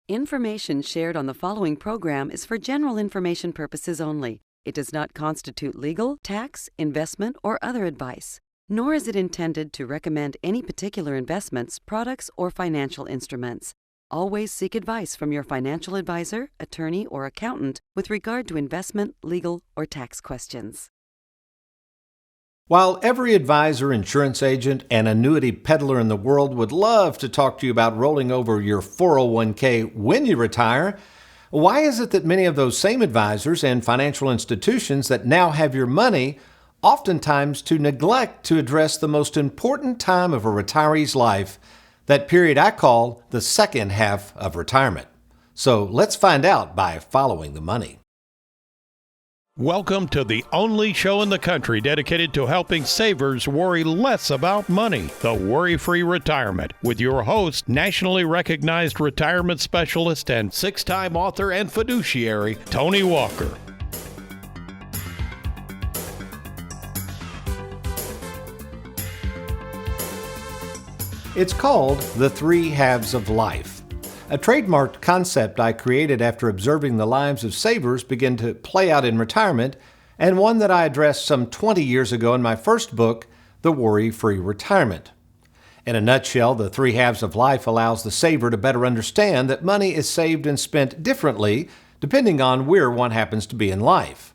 Information shared on the following program is for general information purposes only. It does not constitute legal, tax, investment, or other advice, nor is it intended to recommend any particular investments, products, or financial instruments. Always seek advice from your financial advisor, attorney, or accountant with regard to investment, legal, or tax questions. While every advisor, insurance agent, and annuity peddler in the world would love to talk to you about rolling over your 401k when you retire, why is it that many of those same advisors and financial institutions that now have your money oftentimes to neglect to address the most important time of a retiree's life, that period I call the second half of retirement? So let's find out by following the money. Welcome to the only show in the country dedicated to helping savers worry less about money, the Worry-Free Retirement, with your host, nationally recognized retirement specialist and six-time author and fiduciary, Tony Walker. It's called the three halves of life, a trademarked concept I created after observing the lives of savers begin to play out in retirement, and one that I addressed some 20 years ago in my first book, The Worry-Free Retirement. In a nutshell, the three halves of life allows the saver to better understand that money is saved and spent differently depending on where one happens to be in life.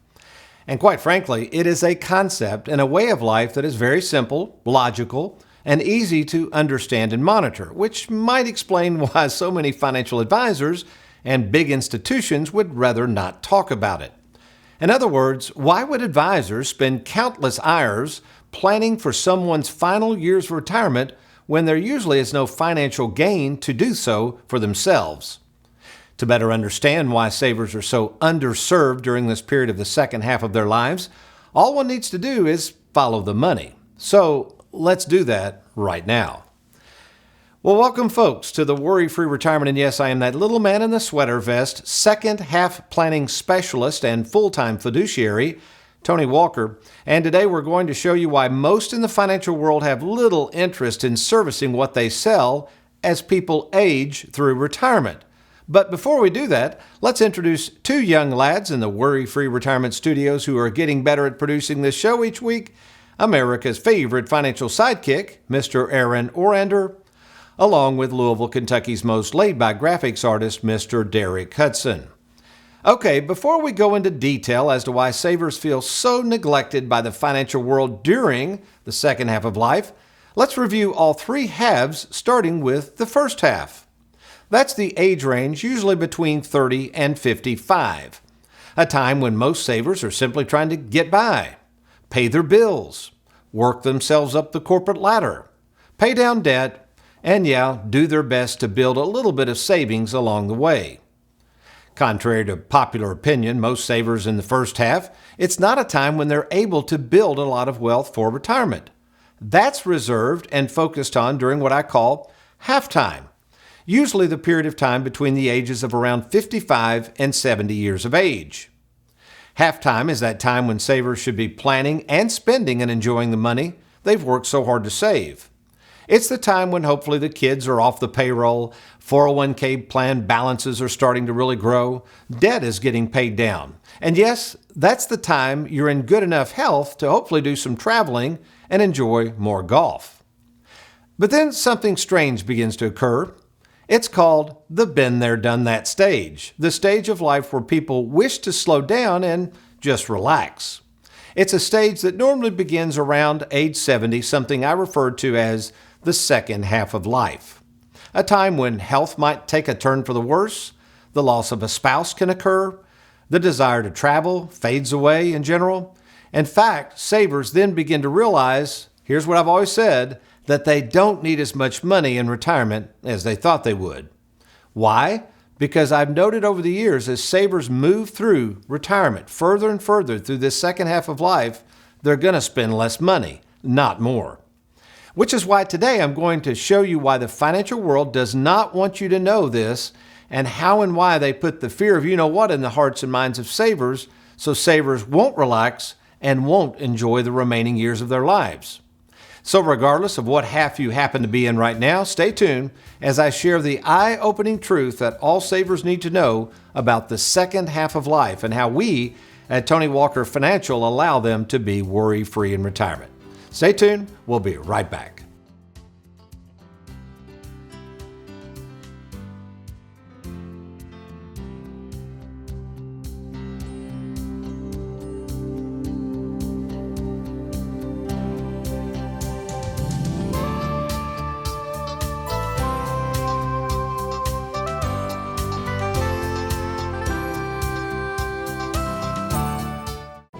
And quite frankly, it is a concept and a way of life that is very simple, logical, and easy to understand and monitor, which might explain why so many financial advisors and big institutions would rather not talk about it. In other words, why would advisors spend countless hours planning for someone's final years of retirement when there usually is no financial gain to do so for themselves? To better understand why savers are so underserved during this period of the second half of their lives, all one needs to do is follow the money. So let's do that right now. Well, welcome folks to the Worry-Free Retirement, and yes, I am that little man in the sweater vest, second half planning specialist and full-time fiduciary, Tony Walker, and today we're going to show you why most in the financial world have little interest in servicing what they sell as people age through retirement. But before we do that, let's introduce two young lads in the Worry-Free Retirement Studios who are getting better at producing this show each week. America's favorite financial sidekick, Mr. Aaron Orander, along with Louisville, Kentucky's most laid-back graphics artist, Mr. Derek Hudson. Okay, before we go into detail as to why savers feel so neglected by the financial world during the second half of life, let's review all three halves, starting with the first half. That's the age range usually between 30 and 55, a time when most savers are simply trying to get by, pay their bills, work themselves up the corporate ladder, pay down debt, and do their best to build a little bit of savings along the way. Contrary to popular opinion, most savers in the first half, it's not a time when they're able to build a lot of wealth for retirement. That's reserved and focused on during what I call halftime, usually the period of time between the ages of around 55 and 70 years of age. Halftime is that time when savers should be planning and spending and enjoying the money they've worked so hard to save. It's the time when hopefully the kids are off the payroll, 401k plan balances are starting to really grow, debt is getting paid down. And yes, that's the time you're in good enough health to hopefully do some traveling and enjoy more golf. But then something strange begins to occur. It's called the been there, done that stage, the stage of life where people wish to slow down and just relax. It's a stage that normally begins around age 70, something I refer to as the second half of life, a time when health might take a turn for the worse, the loss of a spouse can occur, the desire to travel fades away in general. In fact, savers then begin to realize, here's what I've always said, that they don't need as much money in retirement as they thought they would. Why? Because I've noted over the years as savers move through retirement further and further through this second half of life, they're going to spend less money, not more. Which is why today I'm going to show you why the financial world does not want you to know this and how and why they put the fear of you-know-what in the hearts and minds of savers so savers won't relax and won't enjoy the remaining years of their lives. So regardless of what half you happen to be in right now, stay tuned as I share the eye-opening truth that all savers need to know about the second half of life and how we at Tony Walker Financial allow them to be worry-free in retirement. Stay tuned. We'll be right back.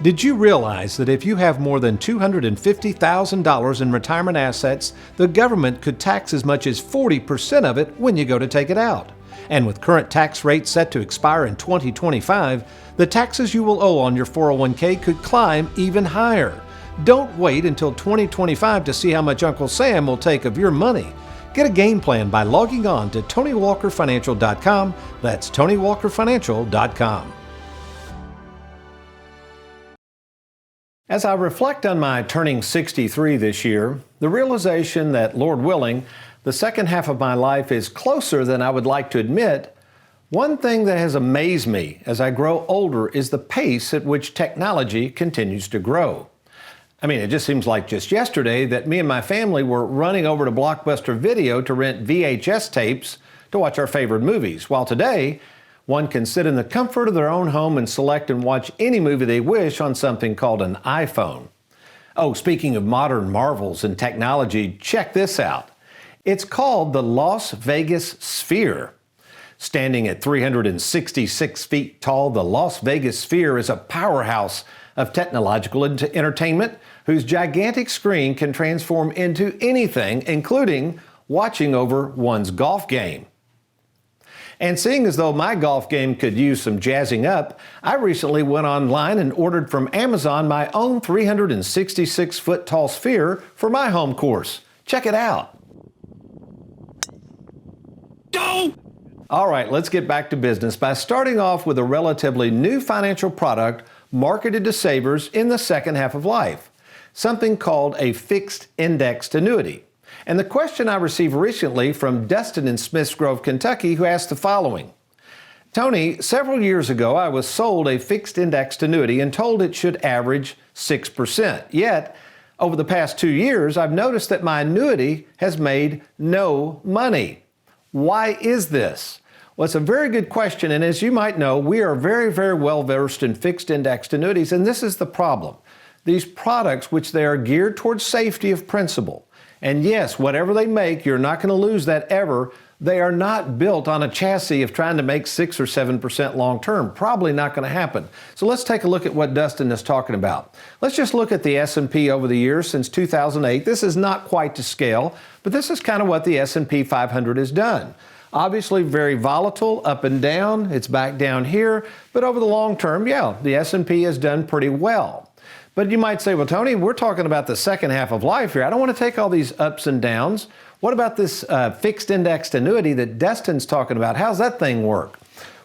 Did you realize that if you have more than $250,000 in retirement assets, the government could tax as much as 40% of it when you go to take it out? And with current tax rates set to expire in 2025, the taxes you will owe on your 401k could climb even higher. Don't wait until 2025 to see how much Uncle Sam will take of your money. Get a game plan by logging on to TonyWalkerFinancial.com. That's TonyWalkerFinancial.com. As I reflect on my turning 63 this year, the realization that, Lord willing, the second half of my life is closer than I would like to admit, one thing that has amazed me as I grow older is the pace at which technology continues to grow. I mean, it just seems like just yesterday that me and my family were running over to Blockbuster Video to rent VHS tapes to watch our favorite movies, while today, one can sit in the comfort of their own home and select and watch any movie they wish on something called an iPhone. Oh, speaking of modern marvels and technology, check this out. It's called the Las Vegas Sphere. Standing at 366 feet tall, the Las Vegas Sphere is a powerhouse of technological entertainment whose gigantic screen can transform into anything, including watching over one's golf game. And seeing as though my golf game could use some jazzing up, I recently went online and ordered from Amazon my own 366-foot tall sphere for my home course. Check it out. Go! All right, let's get back to business by starting off with a relatively new financial product marketed to savers in the second half of life, something called a fixed indexed annuity. And the question I received recently from Dustin in Smiths Grove, Kentucky, who asked the following. Tony, several years ago I was sold a fixed indexed annuity and told it should average 6%. Yet, over the past 2 years, I've noticed that my annuity has made no money. Why is this? Well, it's a very good question, and as you might know, we are very, very well versed in fixed indexed annuities, and this is the problem. These products, which they are geared towards safety of principal, and yes, whatever they make, you're not going to lose that ever. They are not built on a chassis of trying to make 6 or 7% long term. Probably not going to happen. So let's take a look at what Dustin is talking about. Let's just look at the S&P over the years since 2008. This is not quite to scale, but this is kind of what the S&P 500 has done. Obviously very volatile, up and down. It's back down here. But over the long term, yeah, the S&P has done pretty well. But you might say, well, Tony, we're talking about the second half of life here. I don't want to take all these ups and downs. What about this fixed indexed annuity that Dustin's talking about? How's that thing work?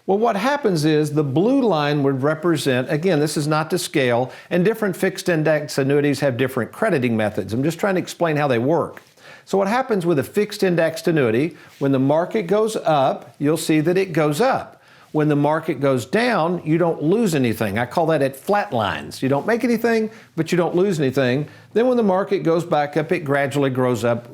Well, what happens is the blue line would represent, again, this is not to scale, and different fixed index annuities have different crediting methods. I'm just trying to explain how they work. So what happens with a fixed indexed annuity, when the market goes up, you'll see that it goes up. When the market goes down, you don't lose anything. I call that at flat lines. You don't make anything, but you don't lose anything. Then when the market goes back up, it gradually goes up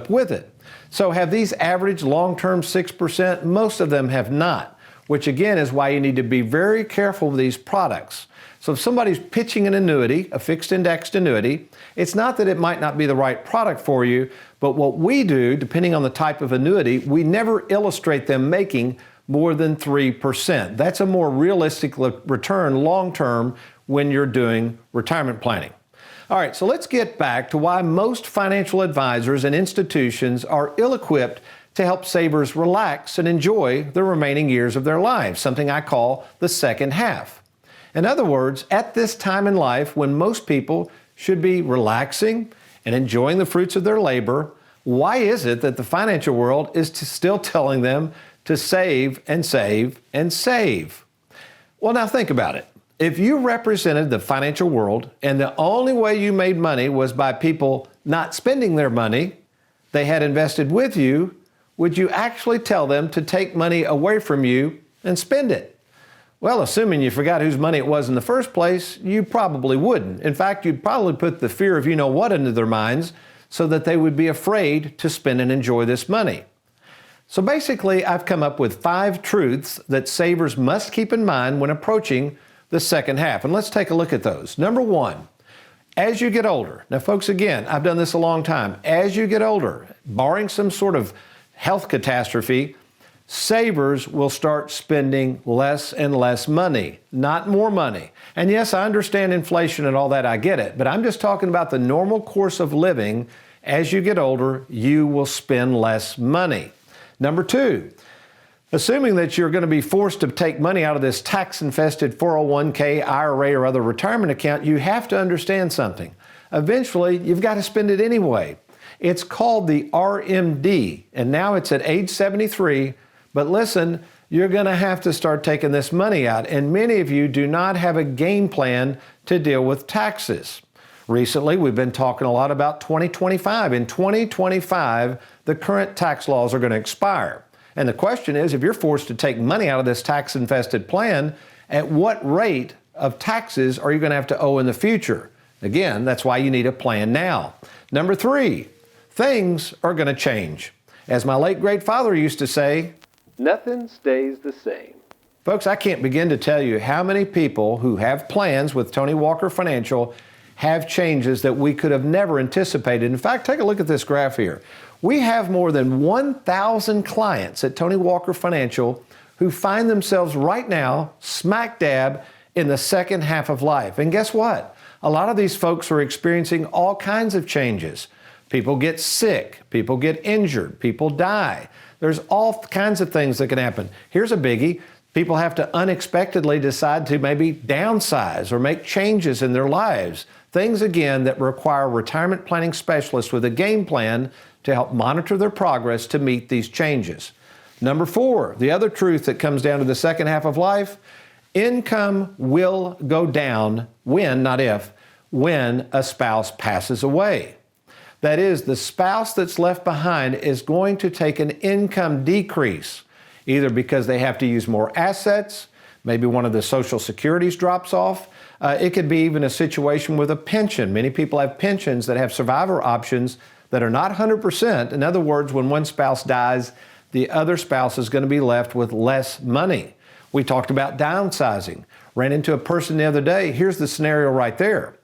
with it. So have these averaged long-term 6%? Most of them have not, which again is why you need to be very careful with these products. So if somebody's pitching an annuity, a fixed indexed annuity, it's not that it might not be the right product for you, but what we do, depending on the type of annuity, we never illustrate them making more than 3%. That's a more realistic return long-term when you're doing retirement planning. All right, so let's get back to why most financial advisors and institutions are ill-equipped to help savers relax and enjoy the remaining years of their lives, something I call the second half. In other words, at this time in life when most people should be relaxing and enjoying the fruits of their labor, why is it that the financial world is still telling them to save and save and save? Well, now think about it. If you represented the financial world and the only way you made money was by people not spending their money they had invested with you, would you actually tell them to take money away from you and spend it? Well, assuming you forgot whose money it was in the first place, you probably wouldn't. In fact, you'd probably put the fear of you-know-what into their minds so that they would be afraid to spend and enjoy this money. So basically, I've come up with 5 truths that savers must keep in mind when approaching the second half. And let's take a look at those. Number 1, as you get older. Now, folks, again, I've done this a long time. As you get older, barring some sort of health catastrophe, savers will start spending less and less money, not more money. And yes, I understand inflation and all that, I get it, but I'm just talking about the normal course of living. As you get older, you will spend less money. Number 2, assuming that you're going to be forced to take money out of this tax-infested 401k, IRA, or other retirement account, you have to understand something. Eventually, you've got to spend it anyway. It's called the RMD, and now it's at age 73. But listen, you're going to have to start taking this money out, and many of you do not have a game plan to deal with taxes. Recently, we've been talking a lot about 2025. In 2025, the current tax laws are going to expire. And the question is, if you're forced to take money out of this tax-infested plan, at what rate of taxes are you going to have to owe in the future? Again, that's why you need a plan now. Number 3, things are going to change. As my late great father used to say, nothing stays the same. Folks, I can't begin to tell you how many people who have plans with Tony Walker Financial have changes that we could have never anticipated. In fact, take a look at this graph here. We have more than 1,000 clients at Tony Walker Financial who find themselves right now smack dab in the second half of life. And guess what? A lot of these folks are experiencing all kinds of changes. People get sick, people get injured, people die. There's all kinds of things that can happen. Here's a biggie. People have to unexpectedly decide to maybe downsize or make changes in their lives. Things, again, that require retirement planning specialists with a game plan to help monitor their progress to meet these changes. Number 4, the other truth that comes down to the second half of life, income will go down when, not if, when a spouse passes away. That is, the spouse that's left behind is going to take an income decrease, either because they have to use more assets, maybe one of the Social Securities drops off. It could be even a situation with a pension. Many people have pensions that have survivor options that are not 100%. In other words, when one spouse dies, the other spouse is going to be left with less money. We talked about downsizing. Ran into a person the other day. Here's the scenario right there.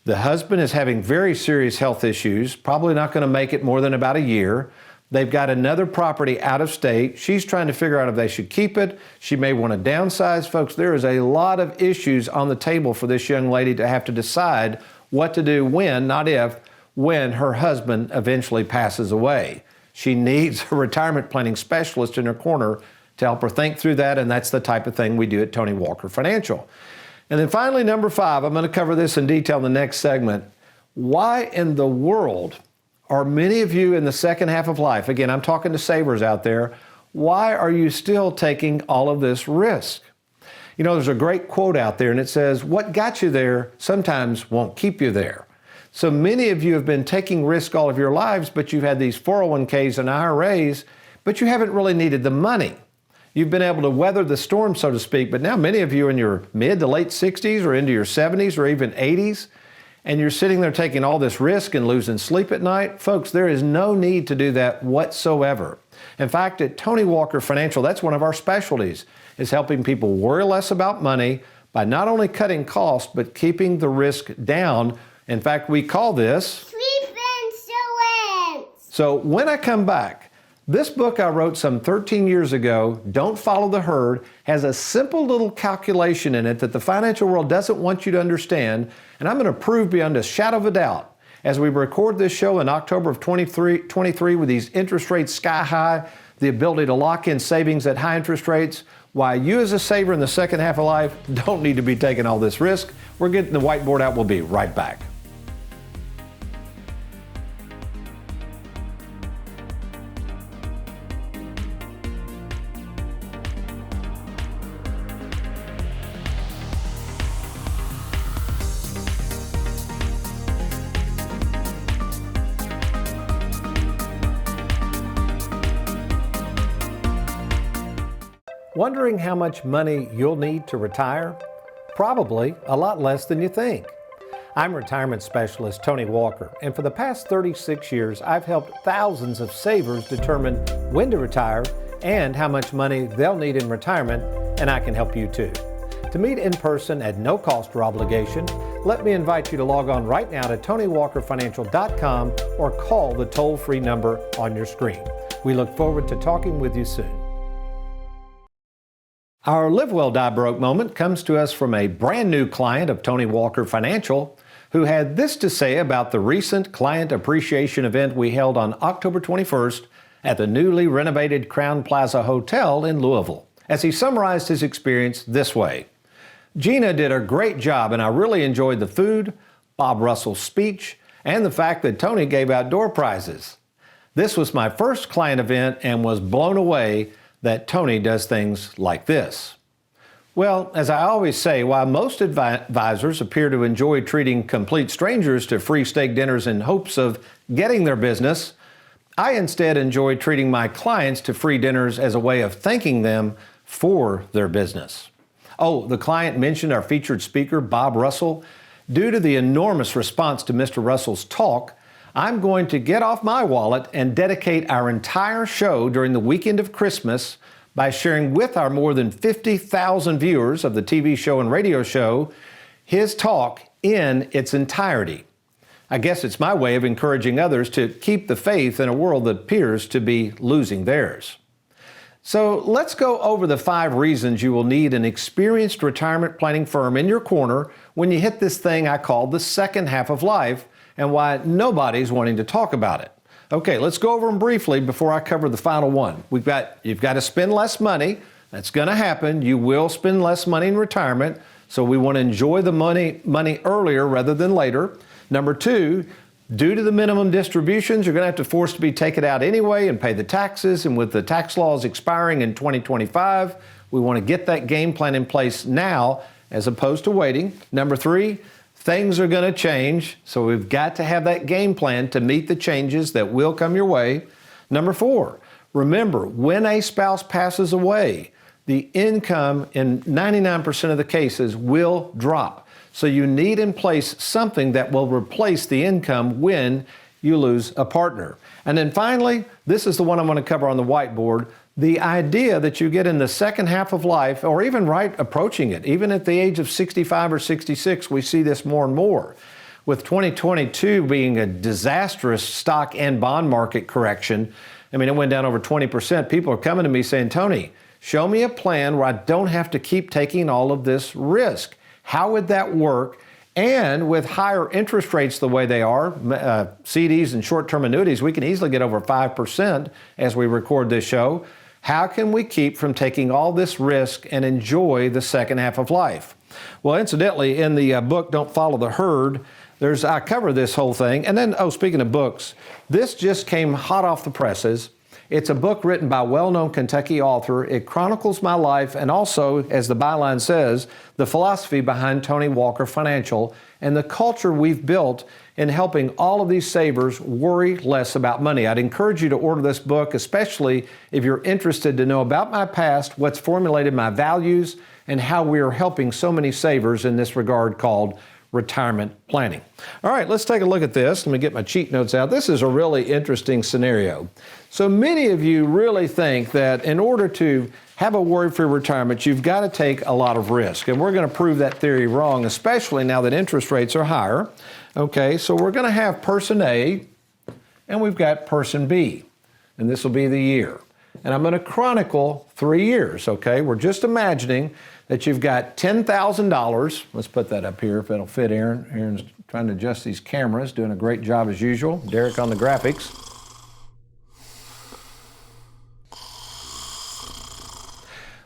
The husband is having very serious health issues, probably not going to make it more than about a year. They've got another property out of state. She's trying to figure out if they should keep it. She may want to downsize. Folks, there is a lot of issues on the table for this young lady to have to decide what to do when, not if, when her husband eventually passes away. She needs a retirement planning specialist in her corner to help her think through that, and that's the type of thing we do at Tony Walker Financial. And then finally, number 5, I'm going to cover this in detail in the next segment. Why in the world are many of you in the second half of life, again, I'm talking to savers out there, why are you still taking all of this risk? You know, there's a great quote out there, and it says, what got you there sometimes won't keep you there. So many of you have been taking risk all of your lives, but you've had these 401ks and IRAs, but you haven't really needed the money. You've been able to weather the storm, so to speak, but now many of you are in your mid to late 60s or into your 70s or even 80s, and you're sitting there taking all this risk and losing sleep at night. Folks, there is no need to do that whatsoever. In fact, at Tony Walker Financial, that's one of our specialties, is helping people worry less about money by not only cutting costs, but keeping the risk down. In fact, we call this Sleep Insurance. So when I come back, this book I wrote some 13 years ago, Don't Follow the Herd, has a simple little calculation in it that the financial world doesn't want you to understand, and I'm going to prove beyond a shadow of a doubt as we record this show in October of 23 with these interest rates sky high, the ability to lock in savings at high interest rates, why you as a saver in the second half of life don't need to be taking all this risk. We're getting the whiteboard out. We'll be right back. Wondering how much money you'll need to retire? Probably a lot less than you think. I'm retirement specialist Tony Walker, and for the past 36 years, I've helped thousands of savers determine when to retire and how much money they'll need in retirement, and I can help you too. To meet in person at no cost or obligation, let me invite you to log on right now to TonyWalkerFinancial.com or call the toll-free number on your screen. We look forward to talking with you soon. Our Live Well, Die Broke moment comes to us from a brand new client of Tony Walker Financial who had this to say about the recent client appreciation event we held on October 21st at the newly renovated Crowne Plaza Hotel in Louisville, as he summarized his experience this way. Gina did a great job, and I really enjoyed the food, Bob Russell's speech, and the fact that Tony gave out door prizes. This was my first client event and was blown away that Tony does things like this. Well, as I always say, while most advisors appear to enjoy treating complete strangers to free steak dinners in hopes of getting their business, I instead enjoy treating my clients to free dinners as a way of thanking them for their business. Oh, the client mentioned our featured speaker, Bob Russell. Due to the enormous response to Mr. Russell's talk, I'm going to get off my wallet and dedicate our entire show during the weekend of Christmas by sharing with our more than 50,000 viewers of the TV show and radio show his talk in its entirety. I guess it's my way of encouraging others to keep the faith in a world that appears to be losing theirs. So let's go over the 5 reasons you will need an experienced retirement planning firm in your corner when you hit this thing I call the second half of life, and why nobody's wanting to talk about it. Okay, let's go over them briefly before I cover the final one. You've got to spend less money. That's going to happen. You will spend less money in retirement, so we want to enjoy the money earlier rather than later. Number 2, due to the minimum distributions, you're going to have to force to be taken out anyway and pay the taxes, and with the tax laws expiring in 2025, we want to get that game plan in place now as opposed to waiting. Number 3, things are going to change, so we've got to have that game plan to meet the changes that will come your way. Number 4, remember, when a spouse passes away, the income in 99% of the cases will drop. So you need in place something that will replace the income when you lose a partner. And then finally, this is the one I'm going to cover on the whiteboard, the idea that you get in the second half of life, or even right approaching it, even at the age of 65 or 66, we see this more and more. With 2022 being a disastrous stock and bond market correction, I mean, it went down over 20%. People are coming to me saying, Tony, show me a plan where I don't have to keep taking all of this risk. How would that work? And with higher interest rates the way they are, CDs and short-term annuities, we can easily get over 5% as we record this show. How can we keep from taking all this risk and enjoy the second half of life? Well, incidentally, in the book, Don't Follow the Herd, I cover this whole thing. And then, speaking of books, this just came hot off the presses. It's a book written by a well-known Kentucky author. It chronicles my life and also, as the byline says, the philosophy behind Tony Walker Financial and the culture we've built in helping all of these savers worry less about money. I'd encourage you to order this book, especially if you're interested to know about my past, what's formulated my values, and how we are helping so many savers in this regard called retirement planning. All right, let's take a look at this. Let me get my cheat notes out. This is a really interesting scenario. So many of you really think that in order to have a worry-free retirement, you've got to take a lot of risk. And we're going to prove that theory wrong, especially now that interest rates are higher. Okay, so we're going to have person A, and we've got person B. And this will be the year. And I'm going to chronicle 3 years, okay? We're just imagining that you've got $10,000. Let's put that up here if it'll fit Aaron. Aaron's trying to adjust these cameras, doing a great job as usual. Derek on the graphics.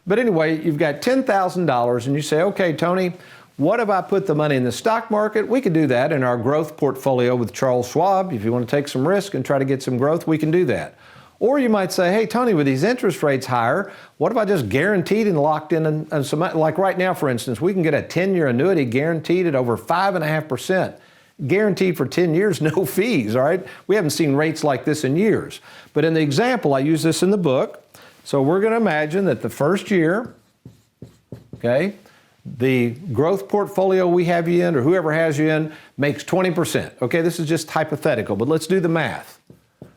But anyway, you've got $10,000 and you say, okay, Tony, what if I put the money in the stock market? We could do that in our growth portfolio with Charles Schwab. If you want to take some risk and try to get some growth, we can do that. Or you might say, hey, Tony, with these interest rates higher, what if I just guaranteed and locked in and some, like right now, for instance, we can get a 10-year annuity guaranteed at over 5.5%. Guaranteed for 10 years, no fees, all right? We haven't seen rates like this in years. But in the example, I use this in the book. So we're going to imagine that the first year, okay, the growth portfolio we have you in, or whoever has you in, makes 20%. Okay, this is just hypothetical, but let's do the math.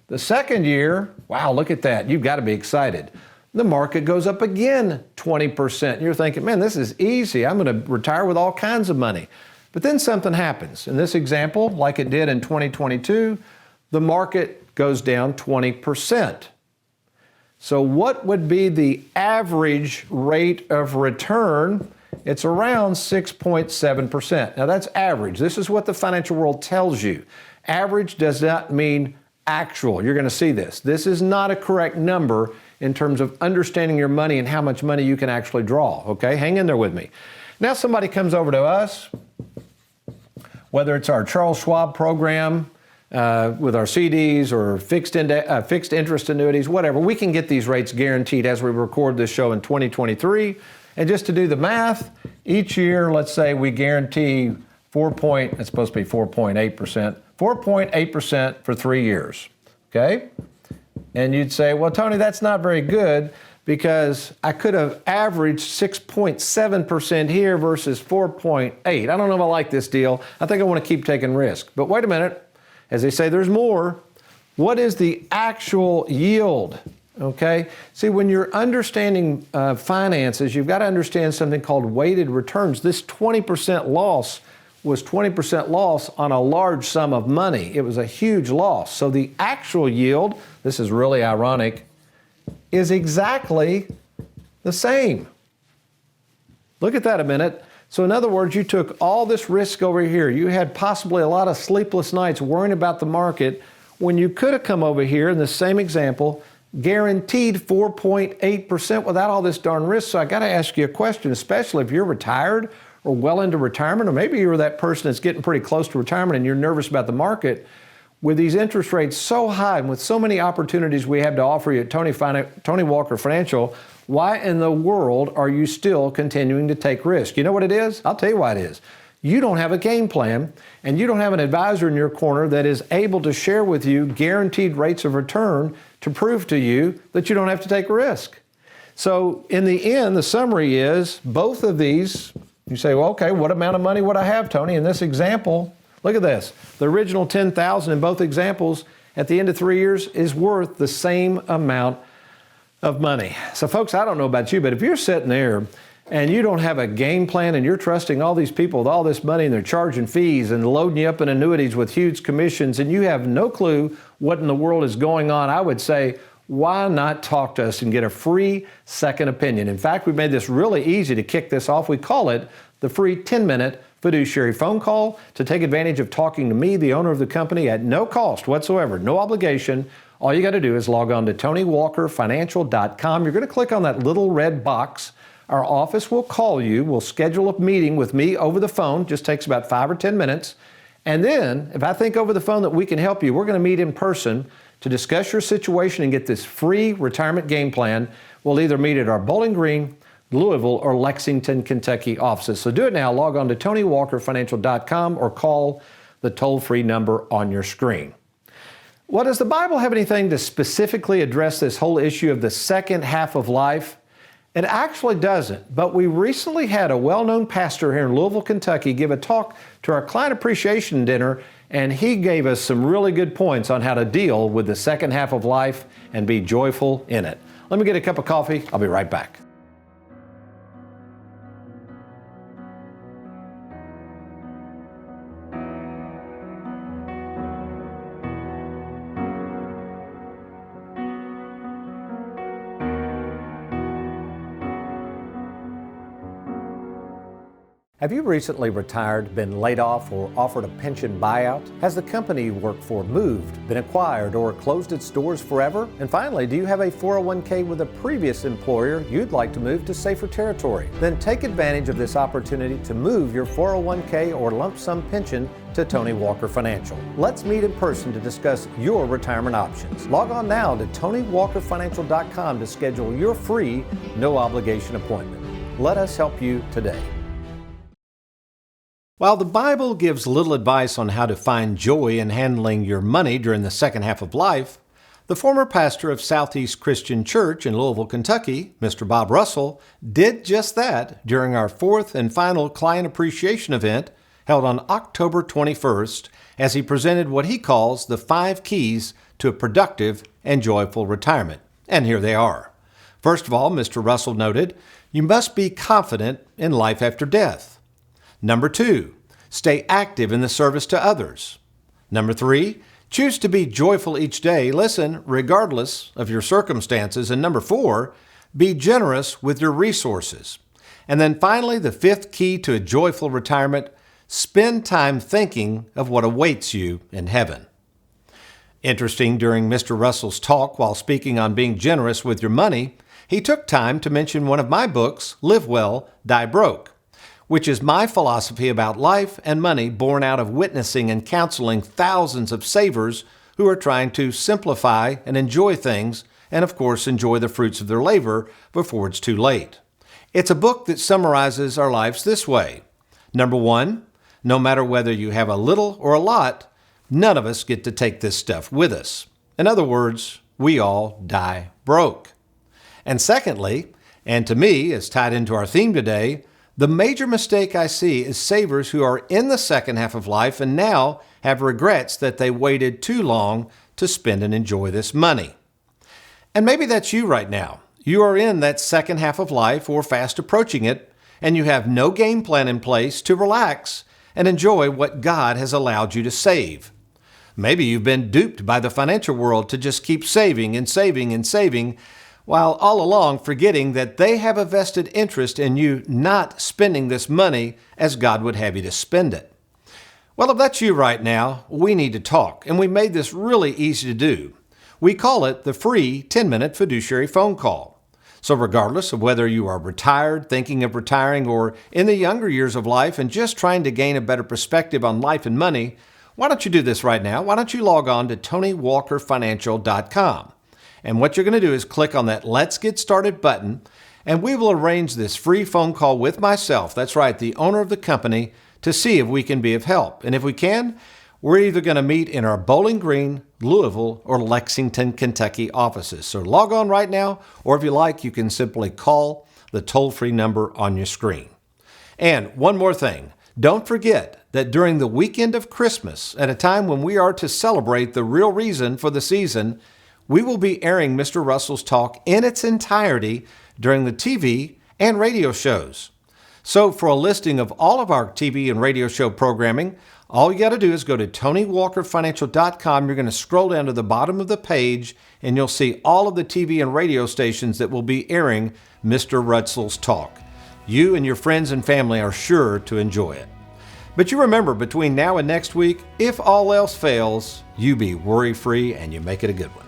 The second year, wow, look at that. You've got to be excited. The market goes up again 20%. You're thinking, man, this is easy. I'm going to retire with all kinds of money. But then something happens. In this example, like it did in 2022, the market goes down 20%. So what would be the average rate of return? It's around 6.7%. Now that's average. This is what the financial world tells you. Average does not mean actual. You're going to see this. This is not a correct number in terms of understanding your money and how much money you can actually draw. Okay, hang in there with me. Now somebody comes over to us, whether it's our Charles Schwab program with our CDs or fixed interest annuities, whatever, we can get these rates guaranteed as we record this show in 2023. And just to do the math, each year, let's say we guarantee it's supposed to be 4.8%, 4.8% for 3 years, okay? And you'd say, well, Tony, that's not very good because I could have averaged 6.7% here versus 4.8. I don't know if I like this deal. I think I want to keep taking risk. But wait a minute. As they say, there's more. What is the actual yield? Okay? See, when you're understanding finances, you've got to understand something called weighted returns. This 20% loss was 20% loss on a large sum of money. It was a huge loss. So the actual yield, this is really ironic, is exactly the same. Look at that a minute. So in other words, you took all this risk over here. You had possibly a lot of sleepless nights worrying about the market when you could have come over here in the same example, guaranteed 4.8% without all this darn risk. So I got to ask you a question, especially if you're retired or well into retirement, or maybe you're that person that's getting pretty close to retirement and you're nervous about the market. With these interest rates so high and with so many opportunities we have to offer you at Tony Walker Financial, why in the world are you still continuing to take risk? You know what it is? I'll tell you why it is. You don't have a game plan, and you don't have an advisor in your corner that is able to share with you guaranteed rates of return to prove to you that you don't have to take risk. So in the end, the summary is both of these, you say, well, okay, what amount of money would I have, Tony? In this example, look at this. The original $10,000 in both examples at the end of 3 years is worth the same amount of money. So folks, I don't know about you, but if you're sitting there and you don't have a game plan and you're trusting all these people with all this money and they're charging fees and loading you up in annuities with huge commissions and you have no clue what in the world is going on, I would say, why not talk to us and get a free second opinion? In fact, we made this really easy to kick this off. We call it the free 10-minute fiduciary phone call to take advantage of talking to me, the owner of the company, at no cost whatsoever, no obligation. All you got to do is log on to TonyWalkerFinancial.com. You're going to click on that little red box. Our office will call you. We'll schedule a meeting with me over the phone. Just takes about 5 or 10 minutes. And then, if I think over the phone that we can help you, we're going to meet in person to discuss your situation and get this free retirement game plan. We'll either meet at our Bowling Green, Louisville, or Lexington, Kentucky offices. So do it now. Log on to TonyWalkerFinancial.com or call the toll-free number on your screen. Well, does the Bible have anything to specifically address this whole issue of the second half of life? It actually doesn't, but we recently had a well-known pastor here in Louisville, Kentucky give a talk to our client appreciation dinner, and he gave us some really good points on how to deal with the second half of life and be joyful in it. Let me get a cup of coffee. I'll be right back. Have you recently retired, been laid off, or offered a pension buyout? Has the company you work for moved, been acquired, or closed its doors forever? And finally, do you have a 401k with a previous employer you'd like to move to safer territory? Then take advantage of this opportunity to move your 401k or lump sum pension to Tony Walker Financial. Let's meet in person to discuss your retirement options. Log on now to TonyWalkerFinancial.com to schedule your free, no obligation appointment. Let us help you today. While the Bible gives little advice on how to find joy in handling your money during the second half of life, The former pastor of Southeast Christian Church in Louisville, Kentucky, Mr. Bob Russell, did just that during our fourth and final client appreciation event held on October 21st as he presented what he calls the 5 keys to a productive and joyful retirement. And here they are. First of all, Mr. Russell noted, you must be confident in life after death. Number 2, stay active in the service to others. Number 3, choose to be joyful each day, listen, regardless of your circumstances. And number 4, be generous with your resources. And then finally, the 5th key to a joyful retirement, spend time thinking of what awaits you in heaven. Interesting, during Mr. Russell's talk while speaking on being generous with your money, he took time to mention one of my books, Live Well, Die Broke, which is my philosophy about life and money born out of witnessing and counseling thousands of savers who are trying to simplify and enjoy things and, of course, enjoy the fruits of their labor before it's too late. It's a book that summarizes our lives this way. Number 1, no matter whether you have a little or a lot, none of us get to take this stuff with us. In other words, we all die broke. And secondly, and to me is tied into our theme today, the major mistake I see is savers who are in the second half of life and now have regrets that they waited too long to spend and enjoy this money. And maybe that's you right now. You are in that second half of life or fast approaching it, and you have no game plan in place to relax and enjoy what God has allowed you to save. Maybe you've been duped by the financial world to just keep saving and saving and saving, while all along forgetting that they have a vested interest in you not spending this money as God would have you to spend it. Well, if that's you right now, we need to talk, and we made this really easy to do. We call it the free 10-minute fiduciary phone call. So regardless of whether you are retired, thinking of retiring, or in the younger years of life and just trying to gain a better perspective on life and money, why don't you do this right now? Why don't you log on to TonyWalkerFinancial.com? And what you're going to do is click on that Let's Get Started button, and we will arrange this free phone call with myself, that's right, the owner of the company, to see if we can be of help. And if we can, we're either going to meet in our Bowling Green, Louisville, or Lexington, Kentucky offices. So log on right now, or if you like, you can simply call the toll-free number on your screen. And one more thing, don't forget that during the weekend of Christmas, at a time when we are to celebrate the real reason for the season, we will be airing Mr. Russell's talk in its entirety during the TV and radio shows. So for a listing of all of our TV and radio show programming, all you got to do is go to TonyWalkerFinancial.com. You're going to scroll down to the bottom of the page, and you'll see all of the TV and radio stations that will be airing Mr. Russell's talk. You and your friends and family are sure to enjoy it. But you remember, between now and next week, if all else fails, you be worry-free and you make it a good one.